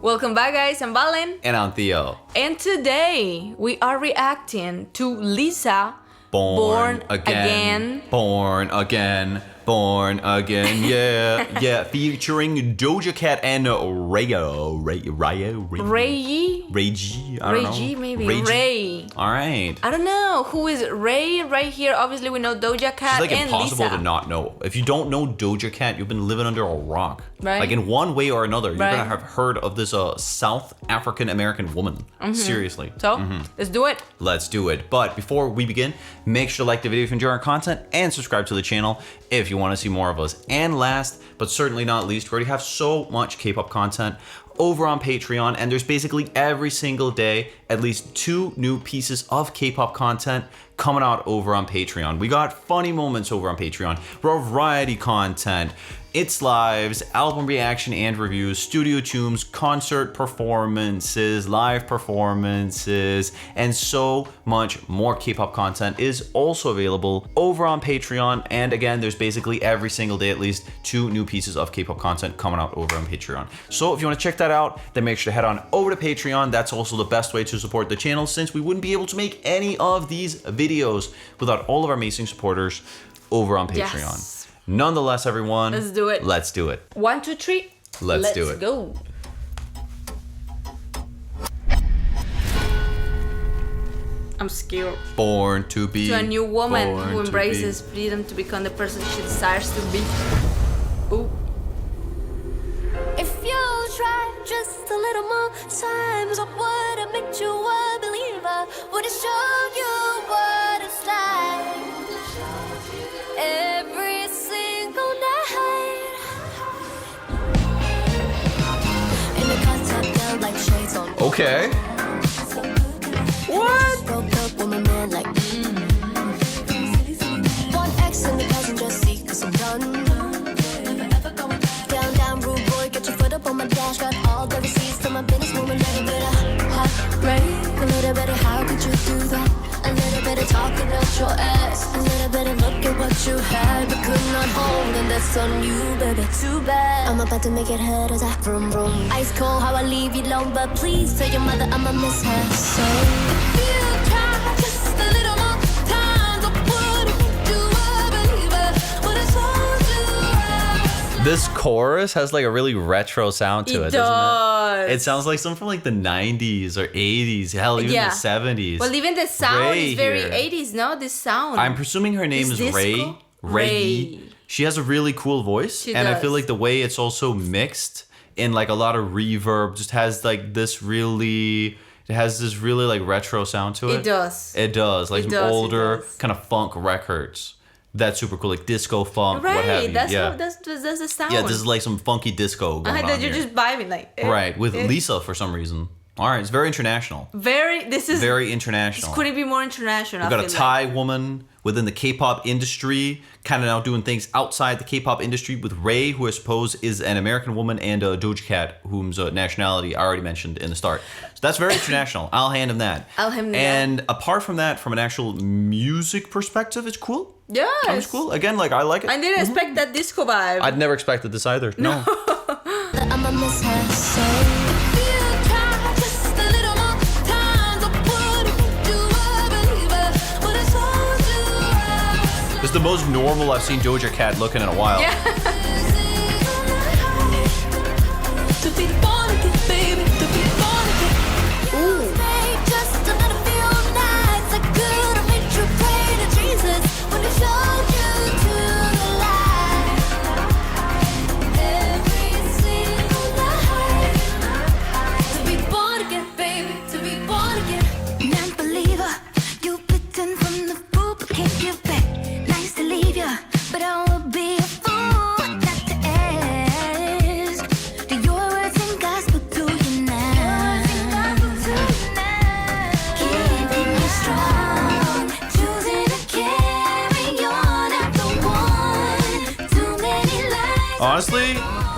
Welcome back, guys. I'm Valen. And I'm Theo. And today we are reacting to Lisa, Born Again. Born Again. Born Again. Yeah. Yeah. Featuring Doja Cat and RAYE. RAYE? I don't know. Maybe. RAYE. Ray. All right. I don't know who is Ray right here. Obviously, we know Doja Cat It's like and impossible Lisa. to not know. If you don't know Doja Cat, you've been living under a rock. Right. Like in one way or another, you're Right. gonna have heard of this South African American woman. Seriously. So, let's do it. Let's do it. But before we begin, make sure to like the video if you enjoy our content and subscribe to the channel if you want to see more of us. And last, but certainly not least, we already have so much K-pop content over on Patreon, and there's basically every single day at least 2 new pieces of K-pop content coming out over on Patreon. We got funny moments over on Patreon, variety content, It's Lives, album reaction and reviews, studio tunes, concert performances, live performances, and so much more K-pop content is also available over on Patreon. And again, there's basically every single day at least 2 new pieces of K-pop content coming out over on Patreon. So if you want to check that out, then make sure to head on over to Patreon. That's also the best way to support the channel, since we wouldn't be able to make any of these videos without all of our amazing supporters over on Patreon. Yes. Nonetheless, everyone, Let's do it. Let's do it. 1, 2, 3. Let's do it. Go. I'm scared. Born to be. To a new woman born who to embraces be. freedom to become the person she desires to be. Ooh. If you try just a little more times, I would have made you a believer. Would have showed you what it's like every single night. In the contact down like shades on. Okay. What? Broke up with my man like. One X in the passenger seat 'cause I'm done. Down, rude boy, get your foot up on my dash. Got all the receipts to my business woman. Little bit of heartbreak, a little bit of how could you do that? A little bit of talking out your ass, a little bit of look at what you had but could not hold, and that's on you, baby. Too bad. I'm about to make it hurt as I vroom vroom. Ice cold, how I leave you alone, but please tell your mother I'ma miss her. So if you try just a little more times, I would've made you a believer. Would've told you right. This chorus has like a really retro sound to it, doesn't does. it? It sounds like something from like the 90s or 80s, hell, even Yeah. the 70s. Well, even the sound Ray is very here. 80s, no? This sound. I'm presuming her name is disco? Ray. Ray. She has a really cool voice, She and I does. feel like the way it's also mixed in like a lot of reverb just has like this really. It has this really like retro sound to it. It does. It does. Like It some does, it older does. kind of funk records. That's super cool, like disco funk, what have Right, you. that's yeah. what, that's the sound. Yeah, this is like some funky disco going on that you're here. just vibing like. Right, with Lisa for some reason. All right, it's very international. This is Very international. This couldn't be more international. We've got a Thai woman within the K-pop industry, kind of now doing things outside the K-pop industry with Ray, who I suppose is an American woman, and Doja Cat, whom's nationality I already mentioned in the start. So that's very international. I'll hand him that. I'll hand him that. And apart from that, from an actual music perspective, it's cool. Yes. It's cool. Again, like I like it. I didn't expect that disco vibe. I'd never expected this either. No. I'ma miss her so. If you try just a little more times, I would've made you a believer. Would've told you right. It's the most normal I've seen Doja Cat looking in a while. Yeah. To be born again, baby, to be born again. Ooh. Made just a little few nights. I could've made you pray to Jesus when he showed you to the light. Every single night. To be born again, baby, to be born again. Non-believer, you bitten from the fruit but can't give back. Nice to leave ya, but I would be a fool not to ask. Do your words and gospel to you now? Keeping you strong, choosing to carry on after one. Too many lies. Honestly,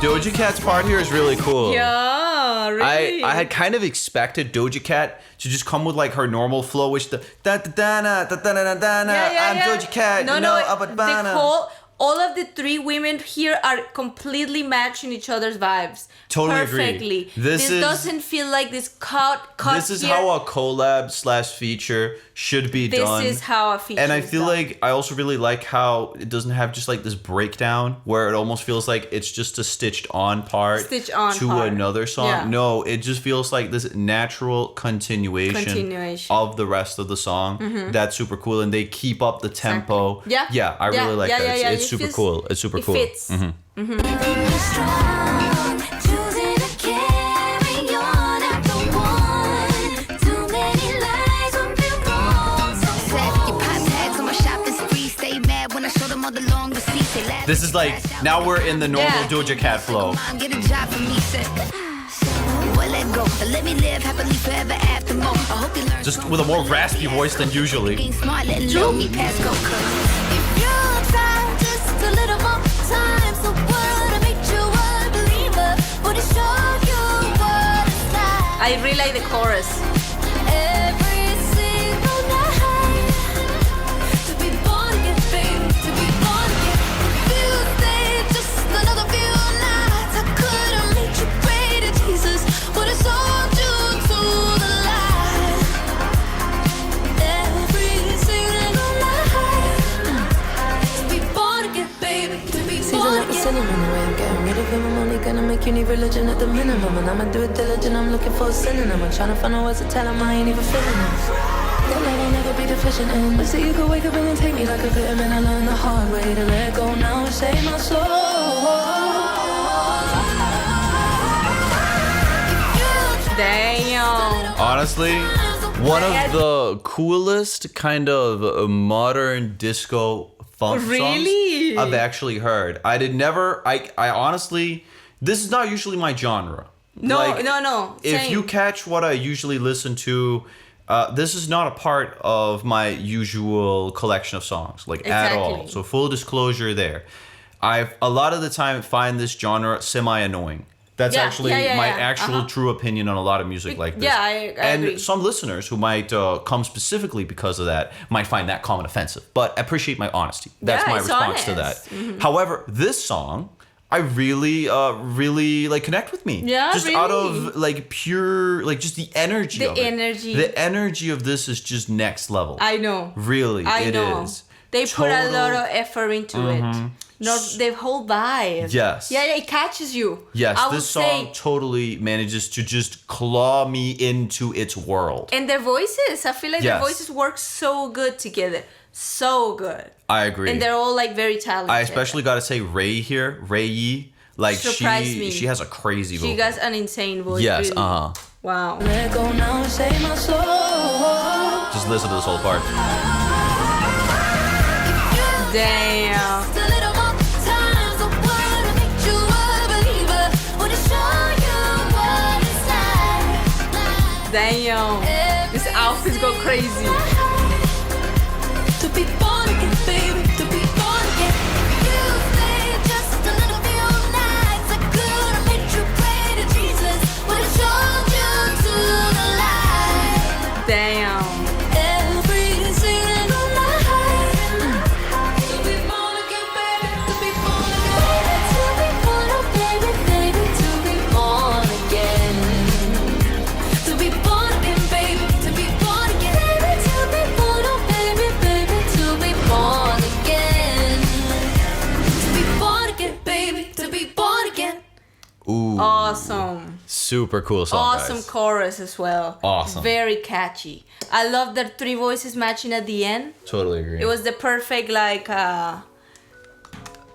Doja Cat's part here is really cool. Yeah, really. I had kind of expected Doja Cat to just come with like her normal flow, which the da da da da da da da da da. I'm Doja Cat. No, you no, know, the whole all of the three women here are completely matching each other's vibes. Totally agree. Perfectly. This is- doesn't feel like this cut This is here. how a collab / feature should be done. This is how a feature And I is feel done. like I also really like how it doesn't have just like this breakdown where it almost feels like it's just a stitched on part Stitched on to part. another song. Yeah. No, it just feels like this natural continuation of the rest of the song. That's super cool, and they keep up the tempo. Yeah. Yeah, I really like that. It's It super feels- cool. It's super it cool. fits. Strong, choosing to carry on after one. Too many lies would be wrong. So set your pop tags on my shopping spree. Stay mad when I show them all the long receipts. They laugh This is like, now we're in the normal Yeah. Doja Cat flow. Come on, get a job for me, said. Well, let go. Let me live happily forever after more. I hope you learn. Just with a more raspy voice than usually. Being smart, letting let me pass go. 'Cause if you try just a little more time, so what? I make you a believer. Would it show you what it's like? I really like the chorus. Every single night to be born again, baby, to be born again. If you stay just another few nights, I could have made you greater, Jesus. Would have sold you to the light. Every single night to be born again, baby, to be Season born like a again. cinnamon away. I'm getting rid of him. I'm only gonna make you need religion at the minimum. And I'ma do it diligent. I'm looking for a synonym. I'm trying to find a words to tell him I ain't even feeling this. That love I'll never be deficient in. But see, you could wake up and take me like a vitamin. I learned the hard way to let go now and save my soul. Damn. Honestly, one of the coolest kind of modern disco funk Really? songs I've actually heard. I honestly, this is not usually my genre. No, no. If Same. you catch what I usually listen to, this is not a part of my usual collection of songs, like at all. Exactly. So full disclosure there. I've a lot of the time find this genre semi-annoying. That's Yeah, actually yeah, my yeah. actual true opinion on a lot of music like this. Yeah, I and agree. some listeners who might come specifically because of that might find that comment offensive. But I appreciate my honesty. That's Yeah, my it's response to honest. that. However, this song, I really like connect with me. Yeah, just out really? of like pure, like just the energy. The of it. energy. The energy of this is just next level. I know. Really, I it know. is. They put a Total- lot of effort into it. No, the whole vibe. Yes. Yeah, it catches you. Yes, I would this song say, totally manages to just claw me into its world. and their voices. I feel like Yes. their voices work so good together. So good. I agree. And they're all like very talented. I especially got to say RAYE here, RAYE. Like Surprised me. she has a crazy vocal. She got an insane voice. Yes, really. Wow. Let go now and save my soul. Just listen to this whole part. Damn. Just a little more time, so what? I make you a believer. Would it show you what it's like? Damn. This outfits go crazy. To be born again, baby, to be born again. You stay just a little few nights. I could have made you greater, Jesus. Would have showed you to the light. Damn. Every single night. To be born again, baby, to be born again. To be born again, baby, to be born again. To be born again, baby, to be born again. Baby, to be born, oh baby, baby, to be born again. To be born again, baby, to be born again. Ooh, Awesome. super cool song, Awesome guys. chorus as well. Awesome. Very catchy. I love the three voices matching at the end. Totally agree. It was the perfect like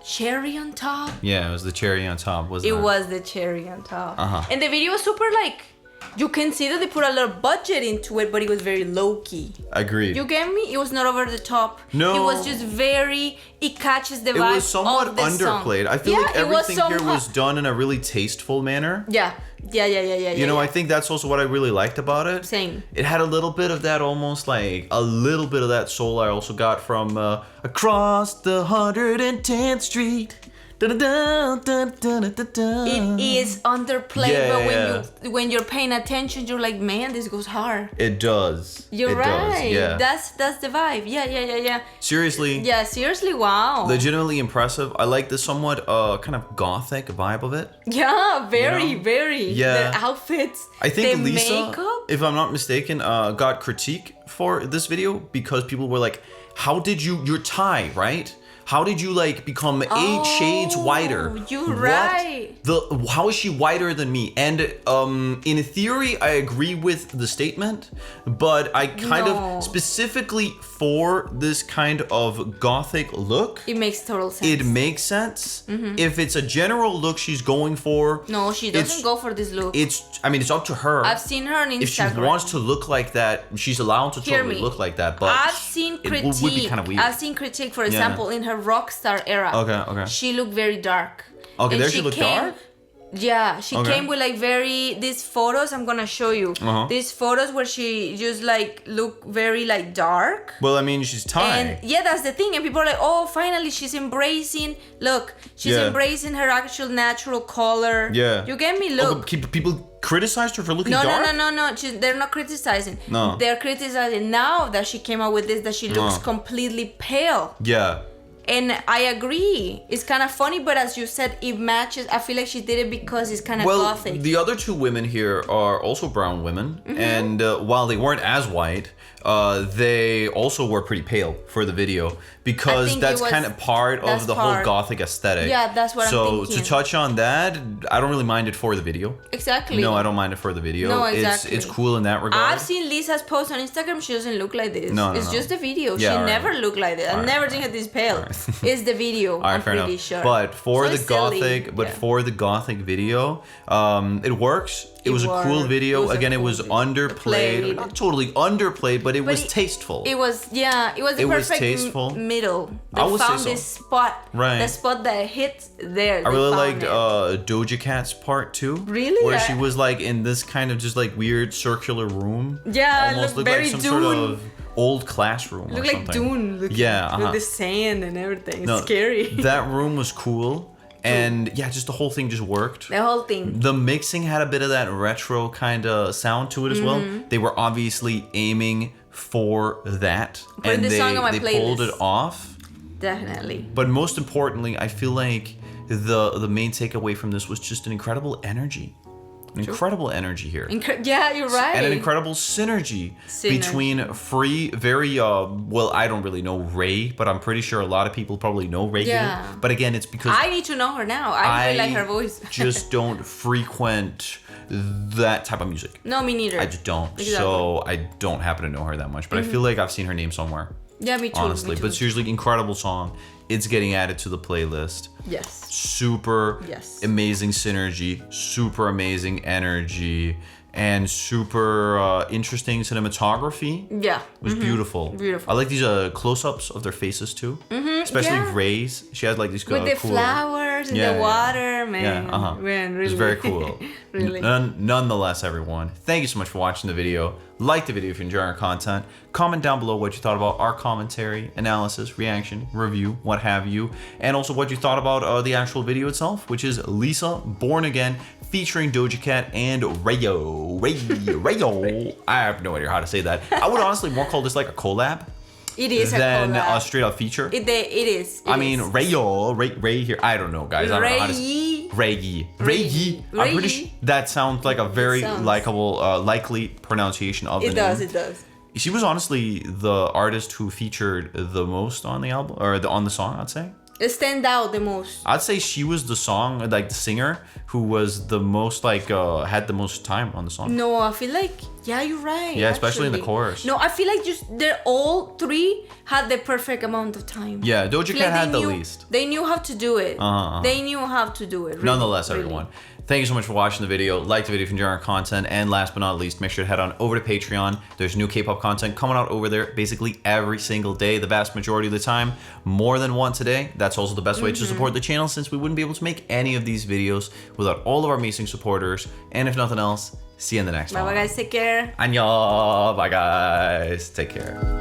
cherry on top. Yeah, it was the cherry on top, wasn't it? It was the cherry on top. Uh-huh. And the video was super like, you can see that they put a lot of budget into it, but it was very low key. Agreed. You get me? It was not over the top. No. It was just very, it catches the It vibe was somewhat of the song. underplayed. I feel Yeah, like it was everything here somewhat- was done in a really tasteful manner. Yeah. You know, I think that's also what I really liked about it. Same. It had a little bit of that, almost like a little bit of that soul I also got from Across the 110th Street. It is underplayed, Yeah, but when you're paying attention, you're like, man, this goes hard. It does. You're right. Yeah. That's the vibe. Yeah. Seriously. Yeah, seriously, wow. Legitimately impressive. I like the somewhat kind of gothic vibe of it. Yeah, very. Yeah. The outfits. I think the Lisa, makeup. if I'm not mistaken, got critique for this video because people were like, how did your tie, right? How did you like become 8 shades whiter? You're What? right. How is she whiter than me? And in theory, I agree with the statement, but I kind No. of specifically for this kind of gothic look, It makes total sense. it makes sense. If it's a general look she's going for, No, she doesn't go for this look. I mean, it's up to her. I've seen her on Instagram. If she wants to look like that, she's allowed to Hear totally me. look like that. But I've seen critique. It would be kind of weird. I've seen critique, for example, in her rock star era. Okay. She looked very dark. Okay, And there she looked dark? Yeah, she Okay. came with like these photos I'm gonna show you. These photos where she just like look very like dark. Well, I mean, she's Thai. And yeah, that's the thing. And people are like, oh, finally she's embracing. Look, she's Yeah. embracing her actual natural color. Yeah. You get me? Oh, Look. but people criticized her for looking No, dark? no. They're not criticizing. No. They're criticizing now that she came out with this, that she looks completely pale. Yeah. And I agree. It's kind of funny, but as you said, it matches. I feel like she did it because it's kind of Well, gothic. the other 2 women here are also brown women. And while they weren't as white, they also were pretty pale for the video because think that's it was- kind of part of that's the whole part. gothic aesthetic. Yeah, that's what I'm So thinking. to touch on that, I don't really mind it for the video. Exactly. No, I don't mind it for the video. No, exactly. It's cool in that regard. I've seen Lisa's post on Instagram. She doesn't look like this. No, it's just the video. Yeah, she alright. never looked like this. I've never seen her this pale. It's the video. All right, I'm fair pretty enough. sure. But for So the it's silly. gothic, for the gothic video, it works. It was a cool worked. video. It was a Again, it cool was video. underplayed, Played. not totally underplayed, but it was it- tasteful. It was the It was perfect tasteful. middle. They I would say found so. this spot. Right. The spot that hits there. I really liked Doja Cat's part too. Really? Where Yeah. she was like in this kind of just like weird circular room. Yeah, it almost looked looked very like some sort Dune. of old classroom or Look like something. Dune. Looking, Yeah, with the sand and everything. It's No, scary. That room was cool. And yeah, just the whole thing just worked. The whole thing. The mixing had a bit of that retro kind of sound to it as well. Mm-hmm. They were obviously aiming for that, Putting and the song on my they pulled playlist. it off. Definitely. But most importantly, I feel like the main takeaway from this was just an incredible energy. Incredible energy here. Yeah, you're right. And an incredible synergy between free, very, well, I don't really know RAYE, but I'm pretty sure a lot of people probably know RAYE. Yeah. But again, it's because I need to know her now. I really like her voice. just don't frequent that type of music. No, me neither. I just don't. Exactly. So I don't happen to know her that much, but I feel like I've seen her name somewhere. Yeah, me too. Honestly, me too. but seriously, incredible song. It's getting added to the playlist. Yes. Super amazing synergy, super amazing energy, and super interesting cinematography. Yeah. It was beautiful. Beautiful. I like these close-ups of their faces too. Especially yeah. Ray's. She has like these With the cool flowers and Yeah, the yeah. water, man. Yeah, Man, really. It's very cool. Really. Nonetheless, everyone, thank you so much for watching the video. Like the video if you enjoy our content. Comment down below what you thought about our commentary, analysis, reaction, review, what have you. And also what you thought about the actual video itself, which is Lisa Born Again featuring Doja Cat and Rayo. I have no idea how to say that. I would honestly more call this like a collab It is a than collab. a straight up feature. It is. I mean, Ray here. I don't know, guys. I don't know how to say. Ray. I'm pretty sure that sounds like a very likable, likely pronunciation of the name. It does. She was honestly the artist who featured the most on the album, or on the song, I'd say. It stand out the most. I'd say she was the song, like the singer, who was the most, like, had the most time on the song. No, I feel like, yeah, you're right. Yeah, especially in the actually. chorus. No, I feel like they're all three had the perfect amount of time. Yeah, Doja I feel Cat like had the knew- least. They knew how to do it. They knew how to do it. Really, Nonetheless, really. everyone, thank you so much for watching the video. Like the video if you enjoy our content. And last but not least, make sure to head on over to Patreon. There's new K-pop content coming out over there basically every single day, the vast majority of the time. More than once a day. That's also the best way to support the channel, since we wouldn't be able to make any of these videos without all of our amazing supporters. And if nothing else, see you in the next one. Bye, guys. Take care. Annyeong. Bye, guys. Take care.